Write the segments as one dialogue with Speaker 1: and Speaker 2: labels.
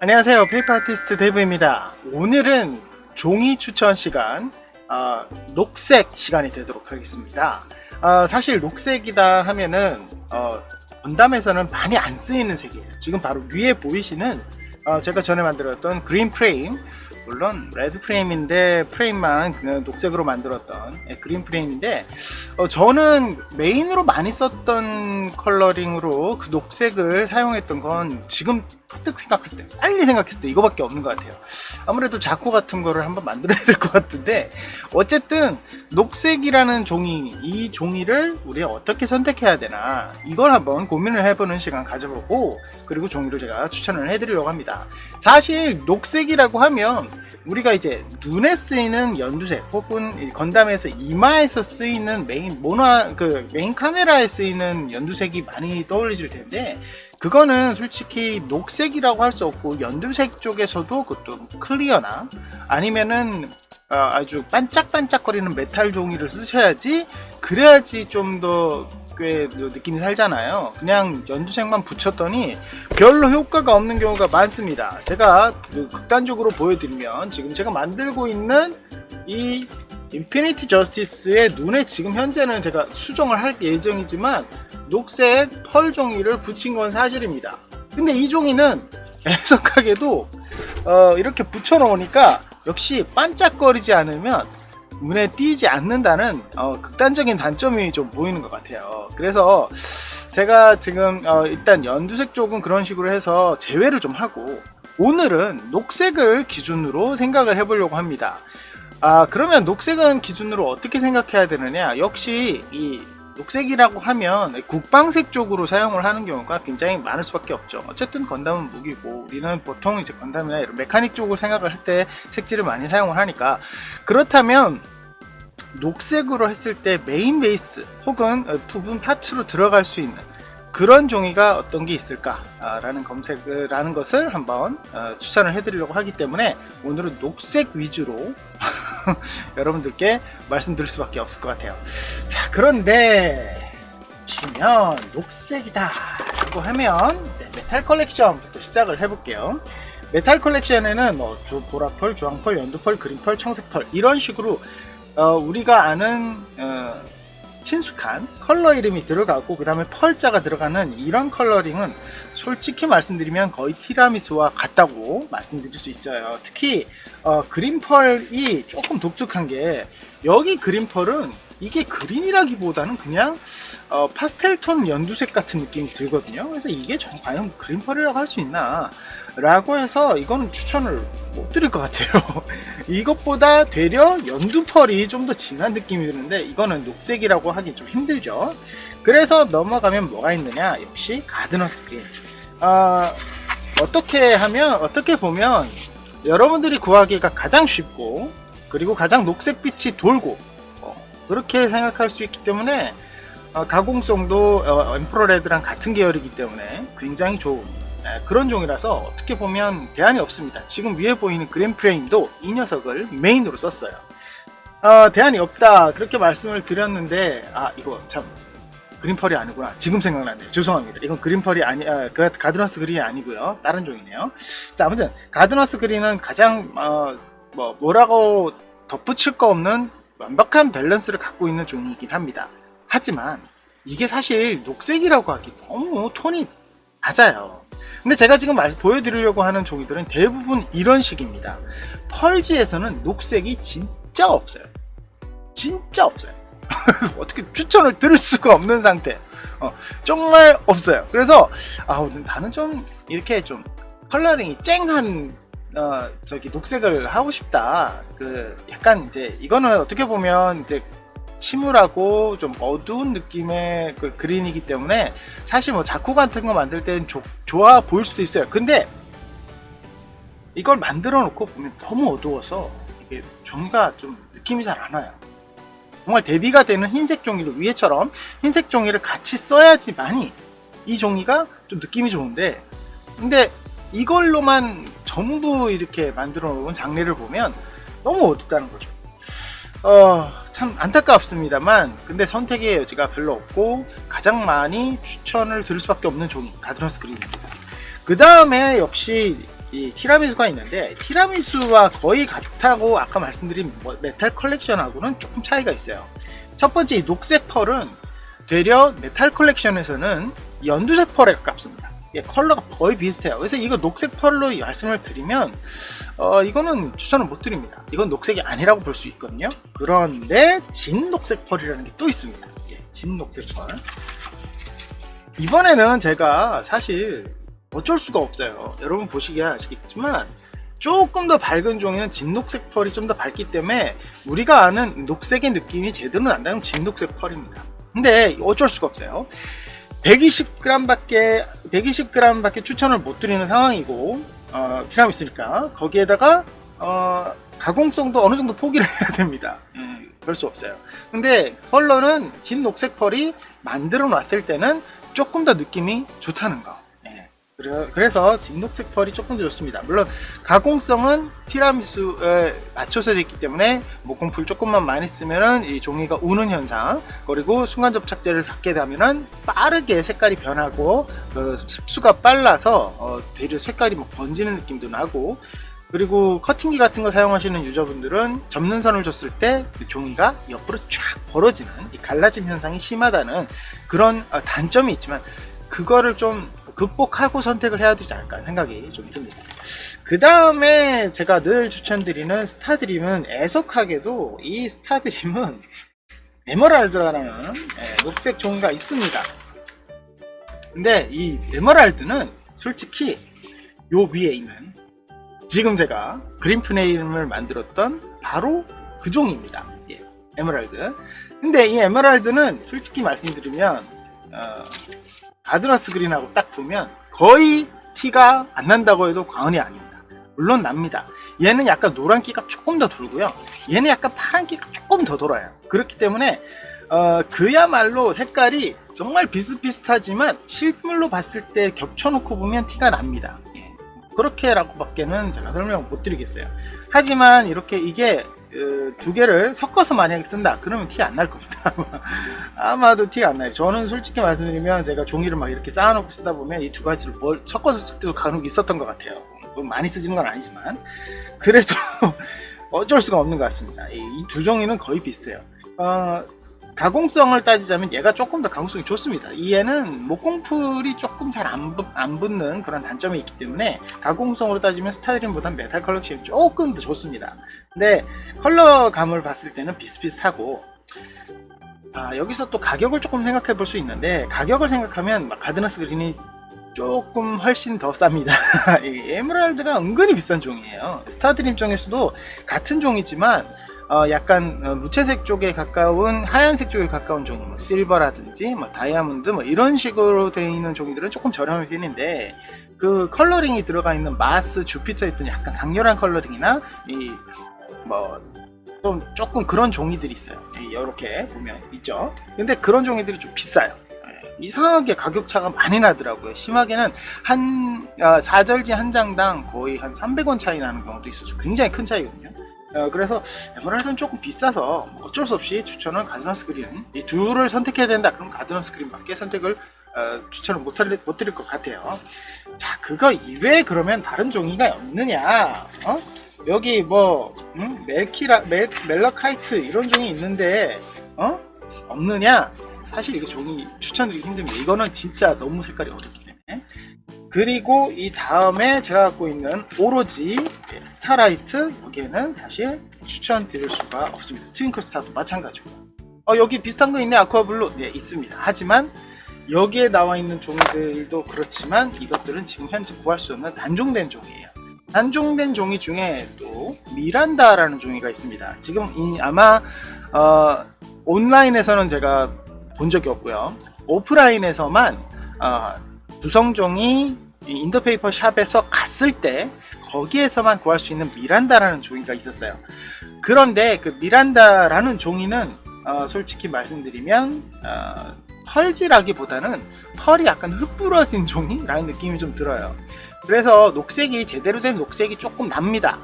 Speaker 1: 안녕하세요. 페이퍼 아티스트 데이브입니다. 오늘은 종이 추천 시간, 녹색 시간이 되도록 하겠습니다. 사실 녹색이다 하면은 건담에서는 많이 안 쓰이는 색이에요. 지금 바로 위에 보이시는 제가 전에 만들었던 그린 프레임, 물론 레드 프레임인데 프레임만 그냥 녹색으로 만들었던 그린 프레임인데, 저는 메인으로 많이 썼던 컬러링으로 그 녹색을 사용했던 건 지금 퍼뜩 생각했을 때, 빨리 생각했을 때 이거밖에 없는 것 같아요. 아무래도 자코 같은 거를 한번 만들어야 될 것 같은데, 어쨌든 녹색이라는 종이, 이 종이를 우리가 어떻게 선택해야 되나, 이걸 한번 고민을 해보는 시간 가져보고, 그리고 종이를 제가 추천을 해드리려고 합니다. 사실 녹색이라고 하면 우리가 이제 눈에 쓰이는 연두색, 혹은 건담에서 이마에서 쓰이는 메인 카메라에 쓰이는 연두색이 많이 떠올리실 텐데, 그거는 솔직히 녹색이라고 할 수 없고, 연두색 쪽에서도 그것도 클리어나 아니면은 아주 반짝반짝거리는 메탈 종이를 쓰셔야지, 그래야지 좀 더 꽤 느낌이 살잖아요. 그냥 연두색만 붙였더니 별로 효과가 없는 경우가 많습니다. 제가 극단적으로 보여드리면, 지금 제가 만들고 있는 이 인피니티 저스티스의 눈에 지금 현재는 제가 수정을 할 예정이지만 녹색 펄 종이를 붙인 건 사실입니다. 근데 이 종이는 애석하게도 이렇게 붙여 놓으니까 역시 반짝거리지 않으면 눈에 띄지 않는다는 극단적인 단점이 좀 보이는 것 같아요. 그래서 제가 지금 일단 연두색 쪽은 그런 식으로 해서 제외를 좀 하고, 오늘은 녹색을 기준으로 생각을 해보려고 합니다. 그러면 녹색은 기준으로 어떻게 생각해야 되느냐? 역시 이 녹색이라고 하면 국방색 쪽으로 사용을 하는 경우가 굉장히 많을 수밖에 없죠. 어쨌든 건담은 무기고, 우리는 보통 이제 건담이나 이런 메카닉 쪽을 생각을 할 때 색지를 많이 사용을 하니까, 그렇다면 녹색으로 했을 때 메인 베이스 혹은 부분 파츠로 들어갈 수 있는 그런 종이가 어떤 게 있을까라는 검색이라는 것을 한번 추천을 해드리려고 하기 때문에, 오늘은 녹색 위주로 여러분들께 말씀드릴 수밖에 없을 것 같아요. 자, 그런데 보시면 녹색이다 라고 하면 이제 메탈 컬렉션부터 시작을 해볼게요. 메탈 컬렉션에는 보라펄, 주황펄, 연두펄, 그린펄, 청색펄, 이런 식으로 우리가 아는 친숙한 컬러 이름이 들어가고, 그 다음에 펄자가 들어가는 이런 컬러링은 솔직히 말씀드리면 거의 티라미수와 같다고 말씀드릴 수 있어요. 특히 그린펄이 조금 독특한 게, 여기 그린펄은 이게 그린이라기보다는 그냥 파스텔톤 연두색 같은 느낌이 들거든요. 그래서 이게 과연 그린펄이라고 할 수 있나 라고 해서 이거는 추천을 못 드릴 것 같아요. 이것보다 되려 연두펄이 좀 더 진한 느낌이 드는데, 이거는 녹색이라고 하기 좀 힘들죠. 그래서 넘어가면 뭐가 있느냐, 역시 가드너스 그린. 어떻게 보면 여러분들이 구하기가 가장 쉽고, 그리고 가장 녹색빛이 돌고, 그렇게 생각할 수 있기 때문에, 가공성도 엠프로 레드랑 같은 계열이기 때문에 굉장히 좋은 그런 종이라서 어떻게 보면 대안이 없습니다. 지금 위에 보이는 그린 프레임도 이 녀석을 메인으로 썼어요. 대안이 없다 그렇게 말씀을 드렸는데, 이거 참 그린펄이 아니구나, 지금 생각났네요. 죄송합니다. 이건 그린펄이 가드너스 그린이 아니고요, 다른 종이네요. 자, 아무튼 가드너스 그린은 가장 뭐라고 덧붙일 거 없는 완벽한 밸런스를 갖고 있는 종이긴 합니다. 하지만 이게 사실 녹색이라고 하기 너무 톤이 낮아요. 근데 제가 지금 보여드리려고 하는 종이들은 대부분 이런 식입니다. 펄지에서는 녹색이 진짜 없어요. 진짜 없어요. 어떻게 추천을 드릴 수가 없는 상태. 정말 없어요. 그래서 나는 좀 이렇게 좀 컬러링이 쨍한 녹색을 하고 싶다. 약간 이제 이거는 어떻게 보면 이제 침울하고 좀 어두운 느낌의 그린이기 때문에, 사실 자코 같은 거 만들 때는 좋아 보일 수도 있어요. 근데 이걸 만들어 놓고 보면 너무 어두워서 이게 종이가 좀 느낌이 잘 안 와요. 정말 대비가 되는 흰색 종이를, 위에처럼 흰색 종이를 같이 써야지만이 이 종이가 좀 느낌이 좋은데, 근데 이걸로만 전부 이렇게 만들어 놓은 장르를 보면 너무 어둡다는 거죠. 참 안타깝습니다만, 근데 선택의 여지가 별로 없고 가장 많이 추천을 드릴 수밖에 없는 종이 가드너스 그린입니다. 그 다음에 역시 이 티라미수가 있는데 티라미수와 거의 같다고 아까 말씀드린 메탈 컬렉션하고는 조금 차이가 있어요. 첫 번째 이 녹색 펄은 되려 메탈 컬렉션에서는 연두색 펄에 가깝습니다. 예, 컬러가 거의 비슷해요. 그래서 이거 녹색 펄로 말씀을 드리면 이거는 추천을 못 드립니다. 이건 녹색이 아니라고 볼 수 있거든요. 그런데 진 녹색 펄이라는 게 또 있습니다. 예, 진 녹색 펄. 이번에는 제가 사실 어쩔 수가 없어요. 여러분 보시기에 아시겠지만 조금 더 밝은 종이는 진녹색 펄이 좀 더 밝기 때문에 우리가 아는 녹색의 느낌이 제대로 난다면 진녹색 펄입니다. 근데 어쩔 수가 없어요. 120g밖에 추천을 못 드리는 상황이고 티라미수니까 거기에다가 가공성도 어느 정도 포기를 해야 됩니다. 그럴 수 없어요. 근데 컬러는 진 녹색 펄이 만들어 놨을 때는 조금 더 느낌이 좋다는 거. 그래서 진녹색 펄이 조금 더 좋습니다. 물론 가공성은 티라미수에 맞춰서 되어 있기 때문에 목공풀 조금만 많이 쓰면은 이 종이가 우는 현상, 그리고 순간 접착제를 닿게 되면은 빠르게 색깔이 변하고 습수가 빨라서 되려 색깔이 막 번지는 느낌도 나고, 그리고 커팅기 같은 거 사용하시는 유저분들은 접는 선을 줬을 때 종이가 옆으로 쫙 벌어지는 이 갈라짐 현상이 심하다는 그런 단점이 있지만 그거를 좀 극복하고 선택을 해야 되지 않을까 생각이 좀 듭니다. 그 다음에 제가 늘 추천드리는 스타드림은 애석하게도 이 스타드림은 에메랄드라는 녹색 종이가 있습니다. 근데 이 에메랄드는 솔직히 요 위에 있는 지금 제가 그린 프레임을 만들었던 바로 그 종이입니다. 예, 에메랄드. 근데 이 에메랄드는 솔직히 말씀드리면 아드라스 그린하고 딱 보면 거의 티가 안 난다고 해도 과언이 아닙니다. 물론 납니다. 얘는 약간 노란기가 조금 더 돌고요. 얘는 약간 파란기가 조금 더 돌아요. 그렇기 때문에 그야말로 색깔이 정말 비슷비슷하지만 실물로 봤을 때 겹쳐놓고 보면 티가 납니다. 예. 그렇게라고 밖에는 제가 설명 못 드리겠어요. 하지만 이렇게 이게 두 개를 섞어서 만약에 쓴다 그러면 티 안 날 겁니다. 아마도 티가 안 나요. 저는 솔직히 말씀드리면 제가 종이를 막 이렇게 쌓아놓고 쓰다 보면 이 두 가지를 섞어서 쓸 때도 간혹 있었던 것 같아요. 많이 쓰지는 건 아니지만 그래도 어쩔 수가 없는 것 같습니다. 이 두 종이는 거의 비슷해요. 가공성을 따지자면 얘가 조금 더 가공성이 좋습니다. 얘는 목공풀이 조금 잘 안 붙는 그런 단점이 있기 때문에 가공성으로 따지면 스타드림보다 메탈 컬렉션이 조금 더 좋습니다. 근데 컬러감을 봤을 때는 비슷비슷하고, 여기서 또 가격을 조금 생각해 볼 수 있는데, 가격을 생각하면 가드너스 그린이 조금 훨씬 더 쌉니다. 이 에메랄드가 은근히 비싼 종이에요. 스타드림 쪽에서도 같은 종이지만 약간 무채색 쪽에 가까운 하얀색 쪽에 가까운 종이, 뭐 실버라든지 뭐 다이아몬드 뭐 이런 식으로 되어 있는 종이들은 조금 저렴한 편인데, 그 컬러링이 들어가 있는 마스, 주피터에 있던 약간 강렬한 컬러링이나 이 뭐 좀 조금 그런 종이들이 있어요. 이렇게 보면 있죠. 근데 그런 종이들이 좀 비싸요. 이상하게 가격 차가 많이 나더라고요. 심하게는 한 4절지 한 장당 거의 한 300원 차이 나는 경우도 있어서 굉장히 큰 차이거든요. 그래서 에메랄드는 조금 비싸서 어쩔 수 없이 추천은 가드너스 그린, 이 둘을 선택해야 된다 그럼 가드너스 그린밖에 선택을 추천을 못 드릴 것 같아요. 자, 그거 이외에 그러면 다른 종이가 없느냐? 여기 뭐 멜러카이트 이런 종이 있는데 없느냐? 사실 이거 종이 추천드리기 힘듭니다. 이거는 진짜 너무 색깔이 어둡기 때문에. 그리고 이 다음에 제가 갖고 있는 오로지 스타라이트, 여기에는 사실 추천드릴 수가 없습니다. 트윙클 스타도 마찬가지고. 여기 비슷한 거 있네. 아쿠아블루. 네, 있습니다. 하지만 여기에 나와 있는 종이들도 그렇지만 이것들은 지금 현재 구할 수 없는 단종된 종이에요. 단종된 종이 중에 또 미란다라는 종이가 있습니다. 지금 아마 온라인에서는 제가 본 적이 없고요. 오프라인에서만 두성종이 인더페이퍼 샵에서 갔을 때 거기에서만 구할 수 있는 미란다라는 종이가 있었어요. 그런데 그 미란다라는 종이는 솔직히 말씀드리면 펄지라기보다는 펄이 약간 흩뿌러진 종이라는 느낌이 좀 들어요. 그래서 녹색이 제대로 된 녹색이 조금 납니다.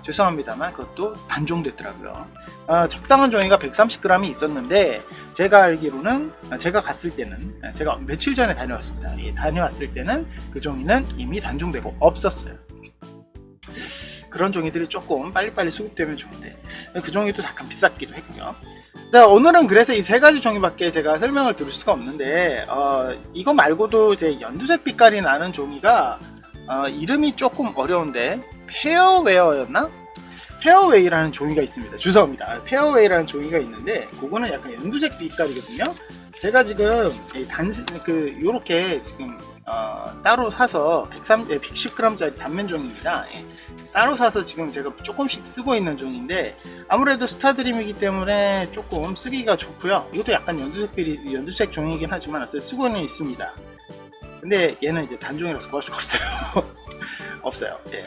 Speaker 1: 죄송합니다만 그것도 단종됐더라고요. 적당한 종이가 130g이 있었는데 제가 알기로는 제가 갔을 때는 제가 며칠 전에 다녀왔습니다. 다녀왔을 때는 그 종이는 이미 단종되고 없었어요. 그런 종이들이 조금 빨리빨리 수급되면 좋은데 그 종이도 잠깐 비쌌기도 했고요. 자, 오늘은 그래서 이 세 가지 종이밖에 제가 설명을 드릴 수가 없는데 이거 말고도 이제 연두색 빛깔이 나는 종이가 이름이 조금 어려운데 페어웨어였나? 페어웨이라는 종이가 있습니다. 죄송합니다. 페어웨이라는 종이가 있는데 그거는 약간 연두색 빛깔이거든요. 제가 지금 요렇게 지금 따로 사서 110g짜리 단면 종입니다. 예. 따로 사서 지금 제가 조금씩 쓰고 있는 종인데 아무래도 스타드림이기 때문에 조금 쓰기가 좋고요. 이것도 약간 연두색 종이긴 하지만 어쨌든 쓰고는 있습니다. 근데 얘는 이제 단종이라서 구할 수가 없어요. 없어요. 예.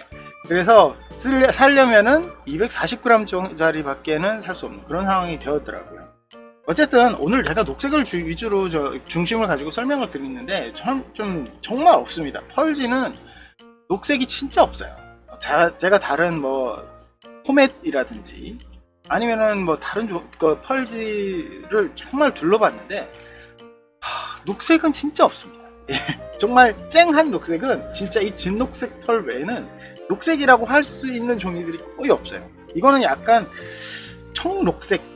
Speaker 1: 그래서 살려면은 240g짜리 밖에는 살 수 없는 그런 상황이 되었더라고요. 어쨌든 오늘 제가 녹색을 위주로 중심을 가지고 설명을 드리는데 정말 없습니다. 펄지는 녹색이 진짜 없어요. 제가 다른 뭐 포맷이라든지 아니면은 뭐 다른 펄지를 정말 둘러봤는데 녹색은 진짜 없습니다. 정말 쨍한 녹색은 진짜 이 진녹색 펄 외에는 녹색이라고 할 수 있는 종이들이 거의 없어요. 이거는 약간 청록색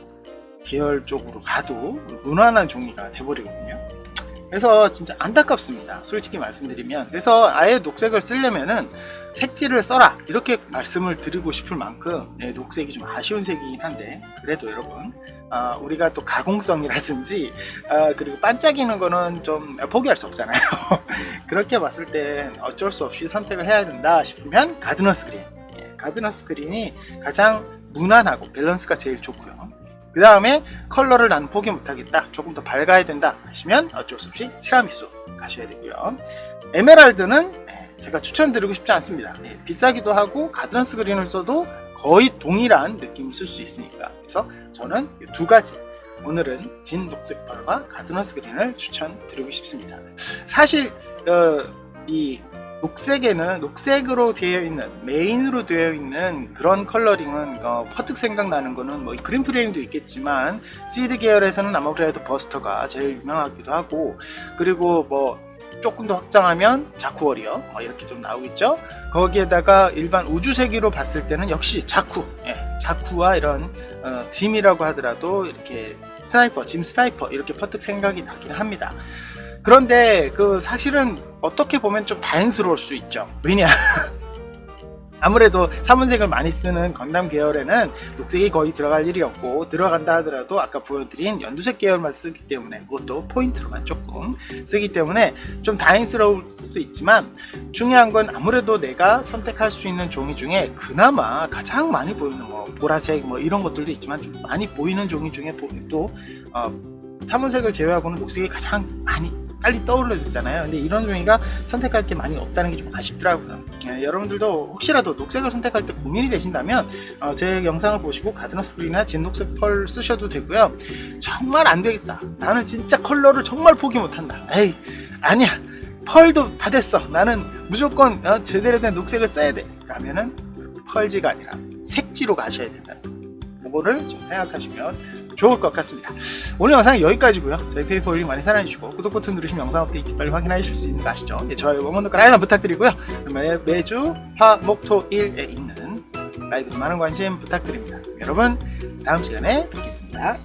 Speaker 1: 계열 쪽으로 가도 무난한 종이가 돼버리거든요. 그래서 진짜 안타깝습니다. 솔직히 말씀드리면. 그래서 아예 녹색을 쓰려면은 색지를 써라 이렇게 말씀을 드리고 싶을 만큼 녹색이 좀 아쉬운 색이긴 한데 그래도 여러분 우리가 또 가공성이라든지 그리고 반짝이는 거는 좀 포기할 수 없잖아요. 그렇게 봤을 땐 어쩔 수 없이 선택을 해야 된다 싶으면 가드너스 그린. 가드너스 그린이 가장 무난하고 밸런스가 제일 좋고요. 그 다음에 컬러를 나는 포기 못하겠다, 조금 더 밝아야 된다 하시면 어쩔 수 없이 티라미수 가셔야 되고요. 에메랄드는 제가 추천드리고 싶지 않습니다. 비싸기도 하고 가드너스 그린을 써도 거의 동일한 느낌을 쓸 수 있으니까. 그래서 저는 이 두 가지, 오늘은 진 녹색 펄과 가드너스 그린을 추천드리고 싶습니다. 사실 이 녹색에는 녹색으로 되어 있는 메인으로 되어 있는 그런 컬러링은 퍼뜩 생각나는 거는 뭐 그린 프레임도 있겠지만 시드 계열에서는 아무래도 버스터가 제일 유명하기도 하고, 그리고 뭐 조금 더 확장하면 자쿠워리어 이렇게 좀 나오겠죠. 거기에다가 일반 우주세기로 봤을 때는 역시 자쿠와 이런 짐이라고 하더라도 이렇게 짐 스나이퍼 이렇게 퍼뜩 생각이 나긴 합니다. 그런데 사실은 어떻게 보면 좀 다행스러울 수 있죠. 왜냐? 아무래도 삼원색을 많이 쓰는 건담 계열에는 녹색이 거의 들어갈 일이 없고, 들어간다 하더라도 아까 보여드린 연두색 계열만 쓰기 때문에, 그것도 포인트로만 조금 쓰기 때문에 좀 다행스러울 수도 있지만, 중요한 건 아무래도 내가 선택할 수 있는 종이 중에 그나마 가장 많이 보이는 보라색 이런 것들도 있지만 좀 많이 보이는 종이 중에 또 삼원색을 제외하고는 녹색이 가장 많이 빨리 떠올라지잖아요. 근데 이런 종이가 선택할 게 많이 없다는 게 좀 아쉽더라고요. 여러분들도 혹시라도 녹색을 선택할 때 고민이 되신다면 제 영상을 보시고 가드너스 그린이나 진녹색 펄 쓰셔도 되고요. 정말 안 되겠다, 나는 진짜 컬러를 정말 포기 못한다, 에이 아니야, 펄도 다 됐어, 나는 무조건 제대로 된 녹색을 써야 돼 라면은 펄지가 아니라 색지로 가셔야 된다. 그거를 좀 생각하시면 좋을 것 같습니다. 오늘 영상은 여기까지고요. 저희 페이퍼 올링 많이 사랑해주시고 구독 버튼 누르시면 영상 업데이트 빨리 확인하실 수 있는 거 아시죠? 저희 원문독과 알람 부탁드리고요. 매주 화, 목, 토, 일에 있는 라이브도 많은 관심 부탁드립니다. 여러분 다음 시간에 뵙겠습니다.